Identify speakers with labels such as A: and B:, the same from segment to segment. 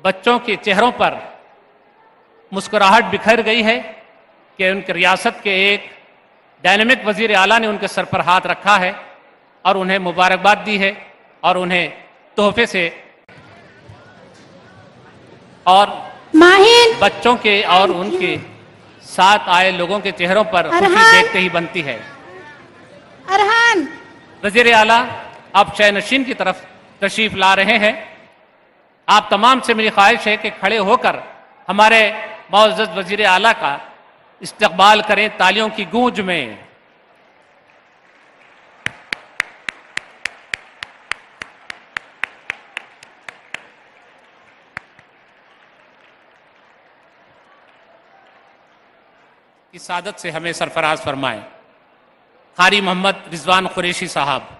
A: बच्चों के चेहरों पर मुस्कुराहट बिखर गई है कि उनकी रियासत के एक डायनेमिक वजीर आला ने उनके सर पर हाथ रखा है और उन्हें मुबारकबाद दी है और उन्हें तोहफे से और
B: माहिन
A: बच्चों के और उनके साथ आए लोगों के चेहरों पर खुशी
B: अरहान।
A: देखते ही बनती है।
B: अरहान
A: वजीर आला अब शयनशीन की तरफ तशरीफ ला रहे हैं। आप तमाम से मेरी ख्वाहिश है कि खड़े होकर हमारे मौजूद वजीर आला का इस्तकबाल करें तालियों की गूंज में। की सादत से हमें सरफराज फरमाएं। कारी मोहम्मद रिजवान कुरैशी साहब।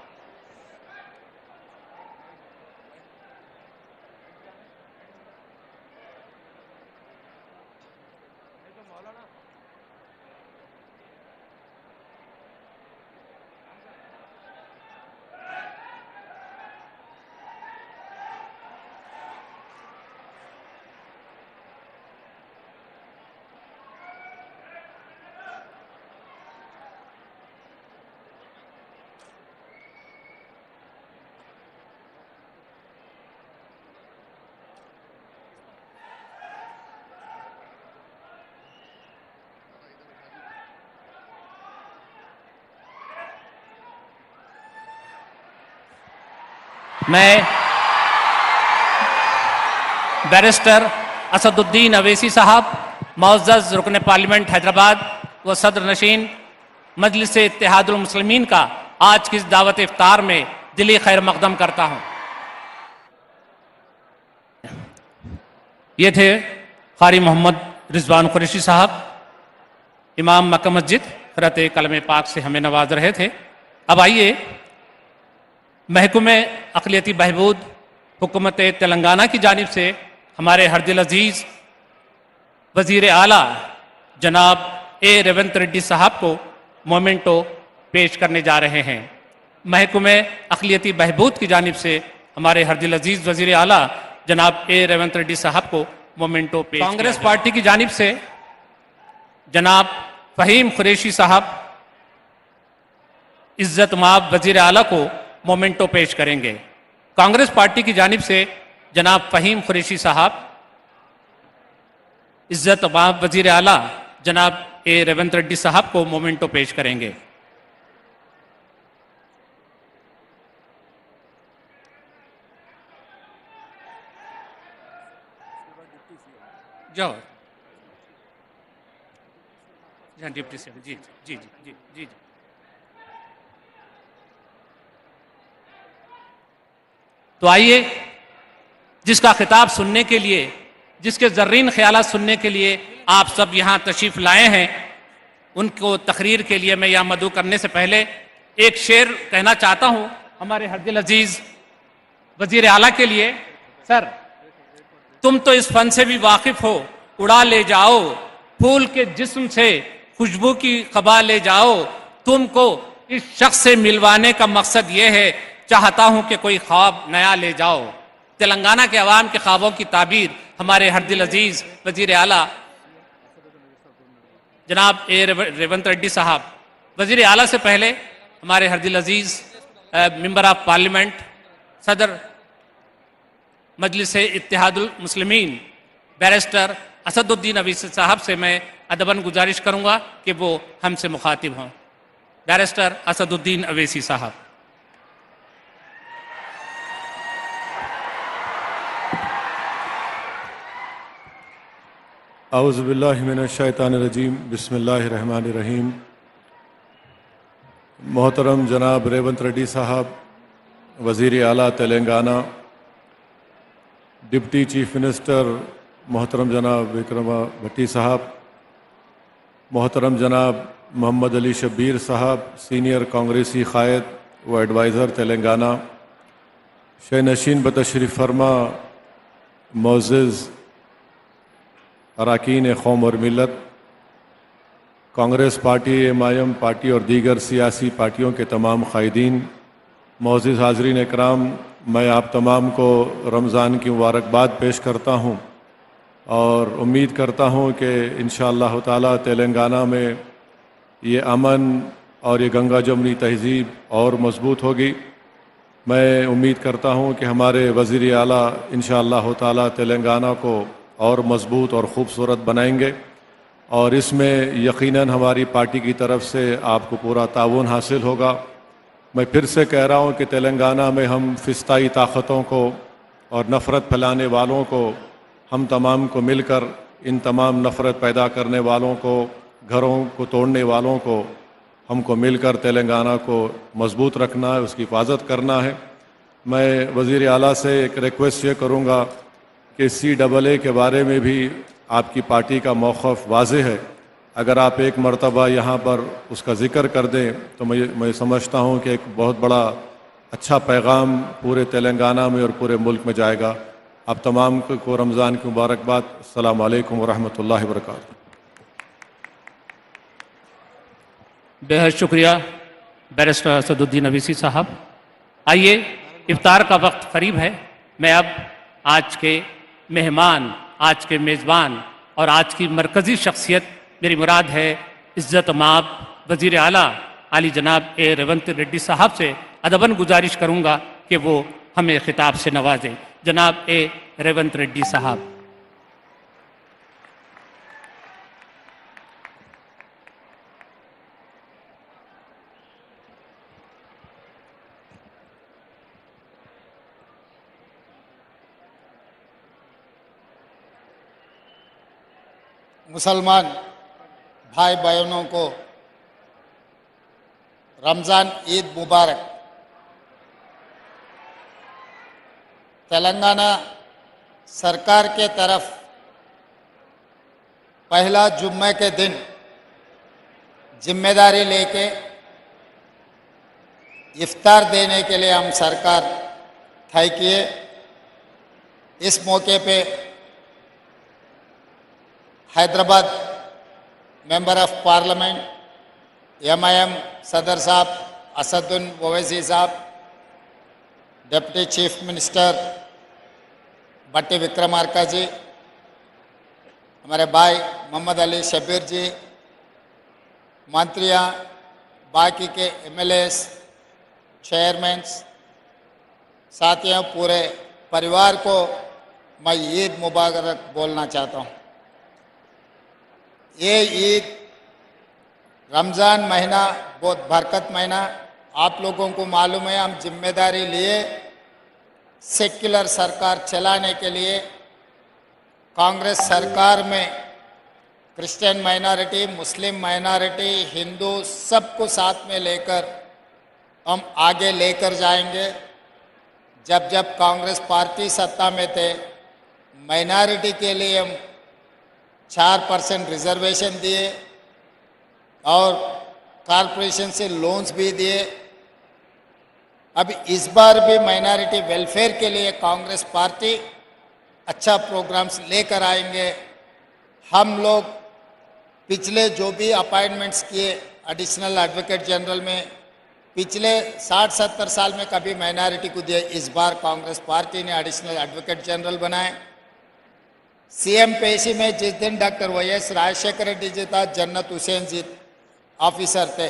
A: मैं बैरिस्टर असदुद्दीन अवैसी साहब, मुअज़्ज़ज़ रुकन पार्लियामेंट हैदराबाद व सदर नशीन मजलिस इत्तेहादुल मुस्लिमीन का आज की इस दावत इफ्तार में दिली खैर मकदम करता हूं। ये थे कारी मोहम्मद रिजवान कुरैशी साहब, इमाम मक्का मस्जिद, क़िरात कलम पाक से हमें नवाज रहे थे। अब आइए महकमे अक़लियती बहबूद हुकूमत तेलंगाना की जानिब से हमारे हरदिल अजीज़ वज़ीर आला जनाब ए रेवंत रेड्डी साहब को मोमेंटो पेश करने जा रहे हैं। महकमे अक़लियती बहबूद की जानिब से हमारे हरदिल अजीज़ वज़ीर आला जनाब ए रेवंत रेड्डी साहब को मोमेंटो पेश। कांग्रेस पार्टी की जानिब से जनाब फ़हीम कुरैशी साहब इज़्ज़त माब वज़ीर आला को मोमेंटो पेश करेंगे। कांग्रेस पार्टी की जानिब से जनाब फ़हीम कुरैशी साहब इज़्ज़त माब वज़ीर आला जनाब ए रेवंत रेड्डी साहब को मोमेंटो पेश करेंगे। जाओ डिप्टी सीएम। जी जी जी जी जी जी। तो आइए जिसका खिताब सुनने के लिए, जिसके ज़र्रीन ख्यालात सुनने के लिए आप सब यहाँ तशरीफ़ लाए हैं, उनको तकरीर के लिए मैं यहाँ मदऊ करने से पहले एक शेर कहना चाहता हूँ हमारे हरदिल अजीज़ वज़ीर आला के लिए। सर, तुम तो इस फन से भी वाकिफ़ हो, उड़ा ले जाओ फूल के जिस्म से खुशबू की खबा ले जाओ। तुमको इस शख्स से मिलवाने का मकसद ये है, चाहता हूं कि कोई ख्वाब नया ले जाओ। तेलंगाना के अवाम के ख्वाबों की ताबीर हमारे हरदिल अजीज़ वज़ीर आला जनाब ए रेवंत रेड्डी साहब। वज़ीर आला से पहले हमारे हरदिल अजीज़ मेंबर ऑफ पार्लियामेंट, सदर मजलिस इत्तेहादुल मुस्लिमीन बैरिस्टर असदुद्दीन अवैसी साहब से मैं अदबन गुजारिश करूंगा कि वो हमसे मुखातिब हों। बैरिस्टर असदुद्दीन अवैसी साहब।
C: औज़ु बिल्लाहि मिनश शैतानिर रजीम, बिस्मिल्लाहिर्रहमानिर्रहीम। मोहतरम जनाब रेवंत रेड्डी साहब वज़ीर आला तेलंगाना, डिप्टी चीफ मिनिस्टर मोहतरम जनाब विक्रमा भट्टी साहब, मोहतरम जनाब मोहम्मद अली शब्बीर साहब सीनियर कांग्रेसी क़ायद व एडवाइज़र तेलंगाना, शयनशीन बतशरीफ़ फरमा मोअज़्ज़ज़ अरकान कौम और मिलत, कांग्रेस पार्टी, एमआईएम पार्टी और दीगर सियासी पार्टियों के तमाम कायदीन, मोअज़्ज़ज़ हाज़रीन इकराम, मैं आप तमाम को रमज़ान की मुबारकबाद पेश करता हूँ और उम्मीद करता हूँ कि इंशाअल्लाह ताला तेलंगाना में ये अमन और ये गंगा जमुनी तहज़ीब और मज़बूत होगी। मैं उम्मीद करता हूँ कि हमारे वज़ीर आला इंशाअल्लाह ताला तेलंगाना को और मज़बूत और ख़ूबसूरत बनाएंगे और इसमें यकीनन हमारी पार्टी की तरफ से आपको पूरा ताउन हासिल होगा। मैं फिर से कह रहा हूँ कि तेलंगाना में हम फ़िस्ताई ताकतों को और नफ़रत फैलाने वालों को, हम तमाम को मिलकर इन तमाम नफ़रत पैदा करने वालों को, घरों को तोड़ने वालों को, हमको मिलकर तेलंगाना को मज़बूत रखना है, उसकी हिफाजत करना है। मैं वज़ीर आला से एक रिक्वेस्ट ये करूँगा कि CAA के बारे में भी आपकी पार्टी का मौक़िफ़ वाज़ेह है। अगर आप एक मरतबा यहाँ पर उसका ज़िक्र कर दें तो मैं समझता हूँ कि एक बहुत बड़ा अच्छा पैगाम पूरे तेलंगाना में और पूरे मुल्क में जाएगा। आप तमाम को रमज़ान की मुबारकबाद। अस्सलामु अलैकुम वरहमतुल्लाहि वबरकातुहू।
A: बेहद शुक्रिया बैरिस्टर असदुद्दीन अवीसी साहब। आइए, इफ्तार का वक्त करीब है। मैं अब आज के मेहमान, आज के मेज़बान और आज की मरकज़ी शख्सियत, मेरी मुराद है इज़्ज़त माब वज़ीर आला आली जनाब ए रेवंत रेड्डी साहब से अदबन गुजारिश करूँगा कि वो हमें खिताब से नवाजें। जनाब ए रेवंत रेड्डी साहब।
D: मुसलमान भाई बहनों को रमज़ान ईद मुबारक। तेलंगाना सरकार के तरफ पहला जुम्मे के दिन जिम्मेदारी लेके इफ्तार देने के लिए हम सरकार तय किए। इस मौके पे Hyderabad member of parliament MIM सदर साहब असदुद्दीन ओवैसी साहब, डिप्टी चीफ मिनिस्टर भट्टी विक्रमार्का जी, हमारे भाई मोहम्मद अली शबीर जी, मंत्रियां, बाकी के MLAs, चेयरमैन्स, साथियों, पूरे परिवार को मैं ईद मुबारक बोलना चाहता हूँ। ये ईद रमज़ान महीना बहुत बरकत महीना, आप लोगों को मालूम है। हम जिम्मेदारी लिए सेक्युलर सरकार चलाने के लिए कांग्रेस सरकार में क्रिश्चियन माइनॉरिटी, मुस्लिम माइनॉरिटी, हिंदू सबको साथ में लेकर हम आगे लेकर जाएंगे। जब जब कांग्रेस पार्टी सत्ता में थे, माइनॉरिटी के लिए हम 4% रिजर्वेशन दिए और कॉरपोरेशन से लोन्स भी दिए। अब इस बार भी माइनॉरिटी वेलफेयर के लिए कांग्रेस पार्टी अच्छा प्रोग्राम्स लेकर आएंगे। हम लोग पिछले जो भी अपॉइंटमेंट्स किए एडिशनल एडवोकेट जनरल में, पिछले 60-70 साल में कभी माइनॉरिटी को दिए, इस बार कांग्रेस पार्टी ने एडिशनल एडवोकेट जनरल बनाए। CM पेशी में जिस दिन डॉक्टर YS राजशेखर रेड्डी जी था, जन्नत हुसैन जी ऑफिसर थे,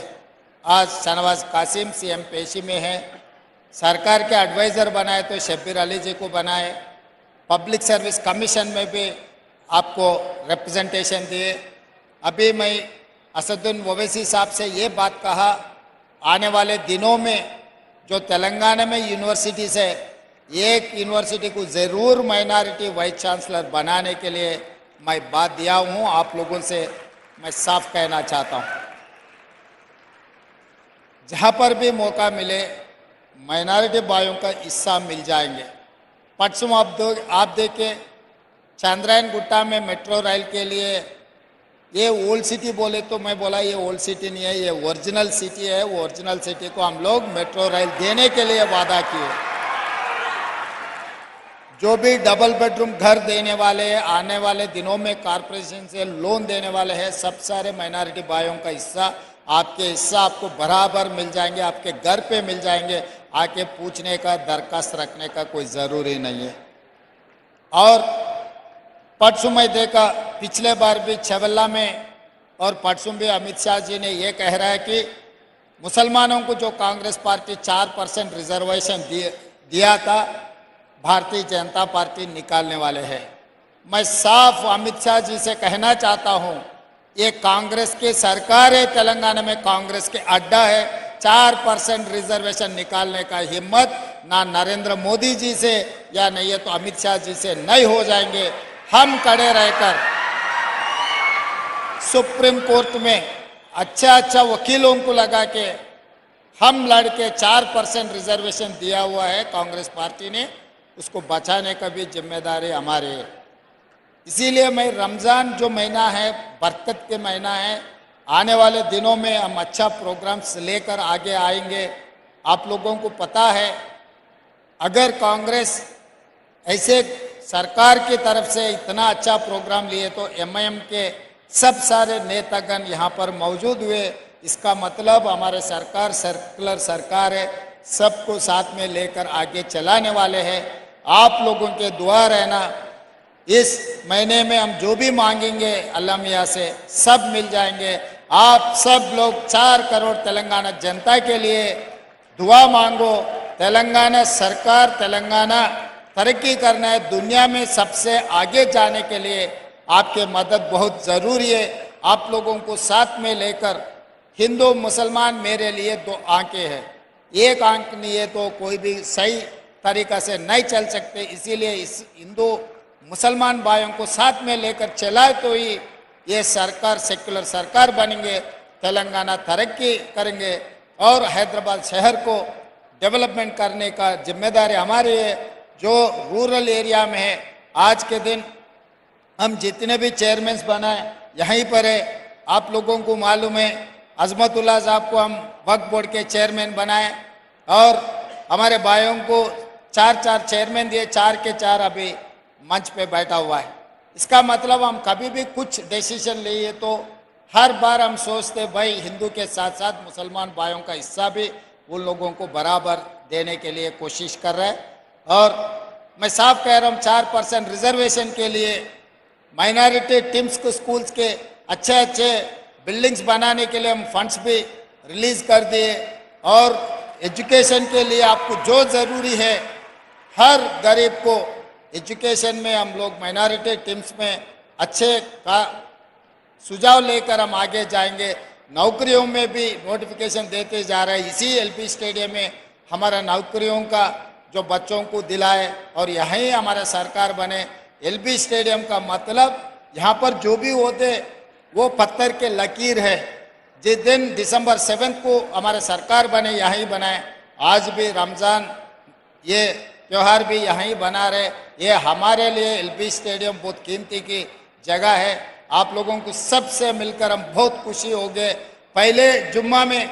D: आज शहनवाज कासिम CM पेशी में है। सरकार के एडवाइज़र बनाए तो शब्बीर अली जी को बनाए। पब्लिक सर्विस कमीशन में भी आपको रिप्रेजेंटेशन दिए। अभी मैं असदुद्दीन ओवैसी साहब से ये बात कहा, आने वाले दिनों में जो तेलंगाना में यूनिवर्सिटीज है, एक यूनिवर्सिटी को ज़रूर माइनॉरिटी वाइस चांसलर बनाने के लिए मैं बात दिया हूँ। आप लोगों से मैं साफ कहना चाहता हूँ, जहाँ पर भी मौका मिले माइनॉरिटी भाइयों का हिस्सा मिल जाएंगे। परसों आप देखें, चांद्रायन गुट्टा में मेट्रो रेल के लिए ये ओल्ड सिटी बोले तो मैं बोला ये ओल्ड सिटी नहीं है, ये ओरिजिनल सिटी है। वो ओरिजिनल सिटी को हम लोग मेट्रो रेल देने के लिए वादा किए। जो भी डबल बेडरूम घर देने वाले हैं, आने वाले दिनों में कॉरपोरेशन से लोन देने वाले हैं, सब सारे माइनॉरिटी भाइयों का हिस्सा, आपके हिस्सा आपको बराबर मिल जाएंगे, आपके घर पे मिल जाएंगे। आके पूछने का दरखास्त रखने का कोई ज़रूरी नहीं है। और परसों मैं देखा, पिछले बार भी छबल्ला में और परसों भी अमित शाह जी ने ये कह रहा है कि मुसलमानों को जो कांग्रेस पार्टी 4% रिजर्वेशन दिया था, भारतीय जनता पार्टी निकालने वाले हैं। मैं साफ अमित शाह जी से कहना चाहता हूँ, ये कांग्रेस की सरकार है, तेलंगाना में कांग्रेस के अड्डा है। 4% रिजर्वेशन निकालने का हिम्मत ना नरेंद्र मोदी जी से या नहीं है तो अमित शाह जी से नहीं हो जाएंगे। हम खड़े रहकर सुप्रीम कोर्ट में अच्छा वकीलों को लगा के हम लड़के 4% रिजर्वेशन दिया हुआ है कांग्रेस पार्टी ने, उसको बचाने का भी जिम्मेदारी हमारी है। इसीलिए मैं रमज़ान जो महीना है, बरकत के महीना है, आने वाले दिनों में हम अच्छा प्रोग्राम्स लेकर आगे आएंगे। आप लोगों को पता है, अगर कांग्रेस ऐसे सरकार की तरफ से इतना अच्छा प्रोग्राम लिए तो एमआईएम के सब सारे नेतागण यहाँ पर मौजूद हुए। इसका मतलब हमारे सरकार सर्कुलर सरकार है, सबको साथ में लेकर आगे चलाने वाले हैं। आप लोगों के दुआ रहना, इस महीने में हम जो भी मांगेंगे अल्लाह मियाँ से सब मिल जाएंगे। आप सब लोग 4 करोड़ तेलंगाना जनता के लिए दुआ मांगो। तेलंगाना सरकार, तेलंगाना तरक्की करना है, दुनिया में सबसे आगे जाने के लिए आपके मदद बहुत ज़रूरी है। आप लोगों को साथ में लेकर, हिंदू मुसलमान मेरे लिए 2 आंखें हैं, एक आंख नहीं है तो कोई भी सही तरीक़ा से नहीं चल सकते। इसीलिए इस हिंदू मुसलमान भाइयों को साथ में लेकर चलाए तो ही ये सरकार सेक्युलर सरकार बनेंगे, तेलंगाना तरक्की करेंगे और हैदराबाद शहर को डेवलपमेंट करने का जिम्मेदारी हमारी है। जो रूरल एरिया में है, आज के दिन हम जितने भी चेयरमैन बनाए यहीं पर है। आप लोगों को मालूम है, अजमतुल्लाह साहब को हम वक्फ बोर्ड के चेयरमैन बनाए और हमारे भाइयों को 4 चेयरमैन दिए, 4 के 4 अभी मंच पे बैठा हुआ है। इसका मतलब हम कभी भी कुछ डिसीजन लिए तो हर बार हम सोचते भाई हिंदू के साथ साथ मुसलमान भाइयों का हिस्सा भी उन लोगों को बराबर देने के लिए कोशिश कर रहे हैं। और मैं साफ कह रहा हूँ, 4% रिजर्वेशन के लिए माइनॉरिटी टीम्स को स्कूल्स के अच्छे बिल्डिंग्स बनाने के लिए हम फंड्स भी रिलीज कर दिए। और एजुकेशन के लिए आपको जो ज़रूरी है, हर गरीब को एजुकेशन में हम लोग माइनॉरिटी टीम्स में अच्छे का सुझाव लेकर हम आगे जाएंगे। नौकरियों में भी नोटिफिकेशन देते जा रहे हैं। इसी एलपी स्टेडियम में हमारा नौकरियों का जो बच्चों को दिलाए और यहीं हमारा सरकार बने। एलपी स्टेडियम का मतलब यहाँ पर जो भी होते वो पत्थर के लकीर है। जिस दिन दिसंबर 7 को हमारा सरकार बने यहीं बनाए। आज भी रमज़ान ये त्यौहार भी यहीं बना रहे। ये हमारे लिए एलपी स्टेडियम बहुत कीमती की जगह है। आप लोगों को सबसे मिलकर हम बहुत खुशी हो गए। पहले जुम्मा में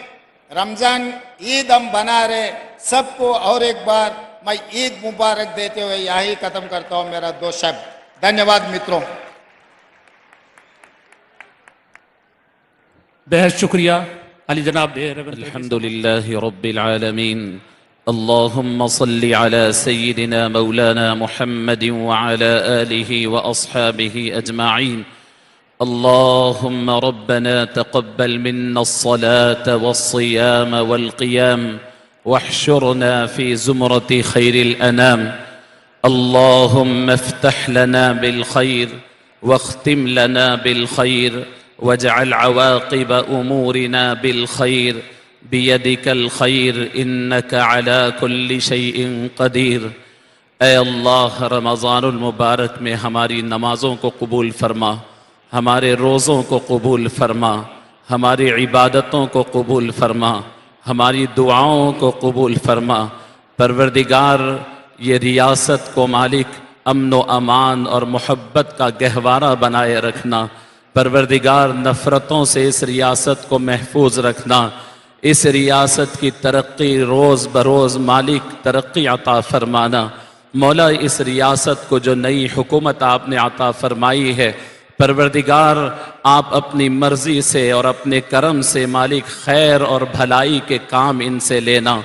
D: रमज़ान ईद हम बना रहे सबको। और एक बार मैं ईद मुबारक देते हुए यही ख़त्म करता हूँ मेरा 2 शब्द। धन्यवाद मित्रों।
A: बेहद शुक्रिया अली जनाब।
E: अल्हम्दुलिल्लाहि रब्बिल आलमीन। अल्लाहुम्मा सल्लि अला सय्यिदिना मौलाना मुहम्मदिन व अला आलिहि व अस्हाबिहि अजमाइन। अल्लाहुम्मा रब्बना तक़ब्बल मिन्ना अस्सलात वस्सियाम वल्क़ियाम वहशुरना फ़ी ज़ुमरति खैरिल अनाम। अल्लाहुम्मा इफ़्तह लना बिल खैर वख्तिम लना बिल खैर वजअल अवाक़िब उमूरिना बिल खैर बियदिकल खैर इन्नका अला कुल्लि शैइन क़दीर। ऐ अल्लाह, रमज़ानुल मुबारक में हमारी नमाज़ों को कबूल फरमा, हमारे रोज़ों को कबूल फरमा, हमारी इबादतों को कबूल फरमा, हमारी दुआओं को कबूल फरमा। परवरदिगार, ये रियासत को मालिक अमन व अमान और मोहब्बत का गहवारा बनाए रखना। परवरदिगार, नफ़रतों से इस रियासत को महफूज रखना। इस रियासत की तरक्की रोज़ बरोज़ मालिक तरक्की अता फरमाना। मौला, इस रियासत को जो नई हुकूमत आपने अता फरमाई है, परवरदिगार आप अपनी मर्ज़ी से और अपने करम से मालिक खैर और भलाई के काम इनसे लेना।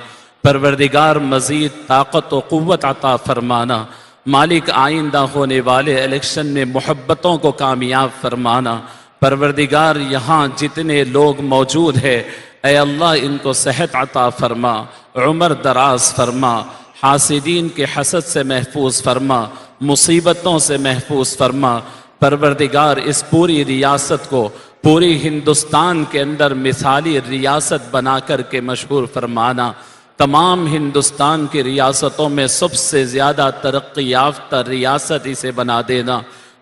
E: परवरदिगार मज़ीद ताकत व क़ुव्वत अता फरमाना। मालिक आइंदा होने वाले इलेक्शन में मोहब्बतों को कामयाब फरमाना। परवरदिगार यहाँ जितने लोग मौजूद हैं, ऐ अल्लाह इनको सेहत अता फरमा, उम्र दराज फरमा, हासिदीन के हसद से महफूज फरमा, मुसीबतों से महफूज फरमा। परवरदिगार इस पूरी रियासत को पूरी हिंदुस्तान के अंदर मिसाली रियासत बना कर के मशहूर फरमाना। तमाम हिंदुस्तान की रियासतों में सबसे ज़्यादा तरक्की याफ्ता रियासत इसे बना देना।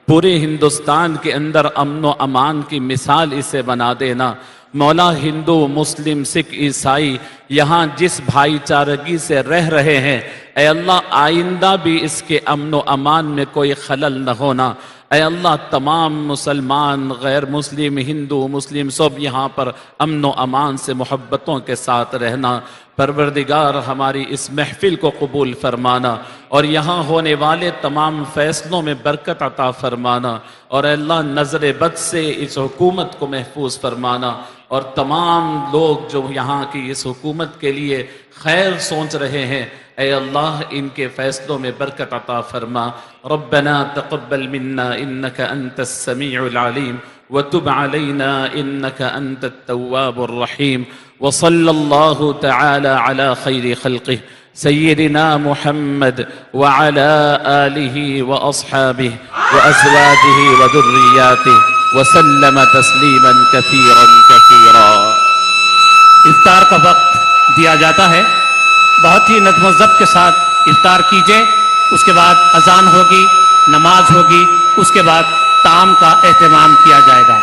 E: पूरे हिंदुस्तान के अंदर अमन व अमान की मिसाल इसे बना देना। मौला हिंदू मुस्लिम सिख ईसाई यहाँ जिस भाईचारगी से रह रहे हैं, ऐ अल्लाह आइंदा भी इसके अमन व अमान में कोई खलल न होना। ऐ अल्लाह तमाम मुसलमान गैर मुस्लिम हिंदू मुस्लिम सब यहाँ पर अमन व अमान से मोहब्बतों के साथ रहना। परवरदिगार हमारी इस महफिल को कबूल फरमाना और यहाँ होने वाले तमाम फ़ैसलों में बरकत अता फरमाना। और अल्लाह नज़र बद से इस हुकूमत को महफूज फरमाना और तमाम लोग जो यहाँ की इस हुकूमत के लिए खैर सोच रहे हैं, ऐ अल्लाह इनके फ़ैसलों में बरकत अता फरमा। रब्बना तक़ब्बल मिन्ना इन्नका अंतस समीउल अलीम व तुब अलैना इन्नका अंतत तव्वाबुर रहीम व सल्लल्लाहु तआला अला खैरि खल्क़िह सय्यिदिना मुहम्मद व अला आलिहि व अस्हाबिहि व अज़वाजिहि व दुर्रियातिहि व सल्लम तस्लीमन कसीरन कसीरा।
A: इफ्तार का वक्त दिया जाता है, बहुत ही नज़्म व ज़ब्त के साथ इफ्तार कीजिए। उसके बाद अजान होगी, नमाज होगी, उसके बाद ताम का एहतमाम किया जाएगा।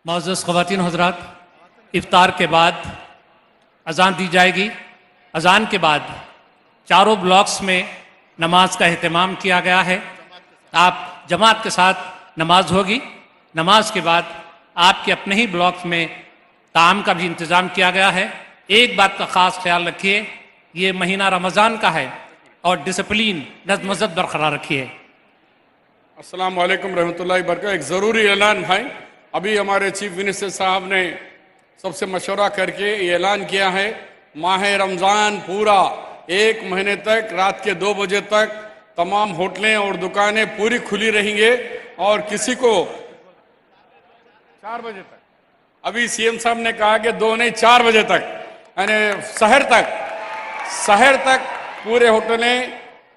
A: मौजूद ख़वातीन हज़रात, इफ्तार के बाद अजान दी जाएगी। अजान के बाद चारों ब्लॉक्स में नमाज का एहतमाम किया गया है। आप जमात के साथ नमाज होगी। नमाज के बाद आपके अपने ही ब्लॉक्स में ताम का भी इंतज़ाम किया गया है। एक बात का ख़ास ख्याल रखिए, ये महीना रमज़ान का है और डिसिप्लिन नज़्म व ज़ब्त बरकरार रखिए।
F: अस्सलाम वालेकुम रहमतुल्लाहि बरकातहू। एक ज़रूरी ऐलान है। अभी हमारे चीफ मिनिस्टर साहब ने सबसे मशवरा करके ये ऐलान किया है, माह रमज़ान पूरा 1 महीने तक रात के 2 बजे तक तमाम होटलें और दुकानें पूरी खुली रहेंगे और किसी को 4 बजे तक, अभी सीएम साहब ने कहा कि 2 नहीं 4 बजे तक, यानी शहर तक पूरे होटलें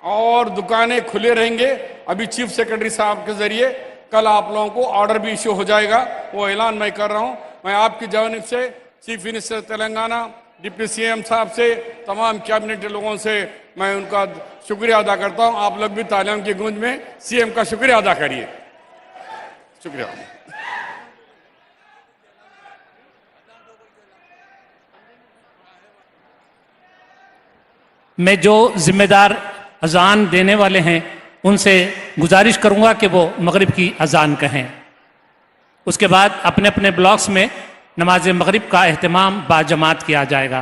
F: और दुकानें खुले रहेंगे। अभी चीफ सेक्रेटरी साहब के जरिए कल आप लोगों को ऑर्डर भी इशू हो जाएगा, वो ऐलान मैं कर रहा हूँ। मैं आपकी जानिब से chief minister Telangana, deputy CM साहब से, तमाम कैबिनेट के लोगों से मैं उनका शुक्रिया अदा करता हूँ। आप लोग भी तालियों की गूंज में सीएम का शुक्रिया अदा करिए। शुक्रिया।
A: मैं जो जिम्मेदार अजान देने वाले हैं उनसे गुजारिश करूंगा कि वो मगरिब की अजान कहें। उसके बाद अपने अपने ब्लॉक्स में नमाज मगरिब का एहतमाम बाजमात किया जाएगा।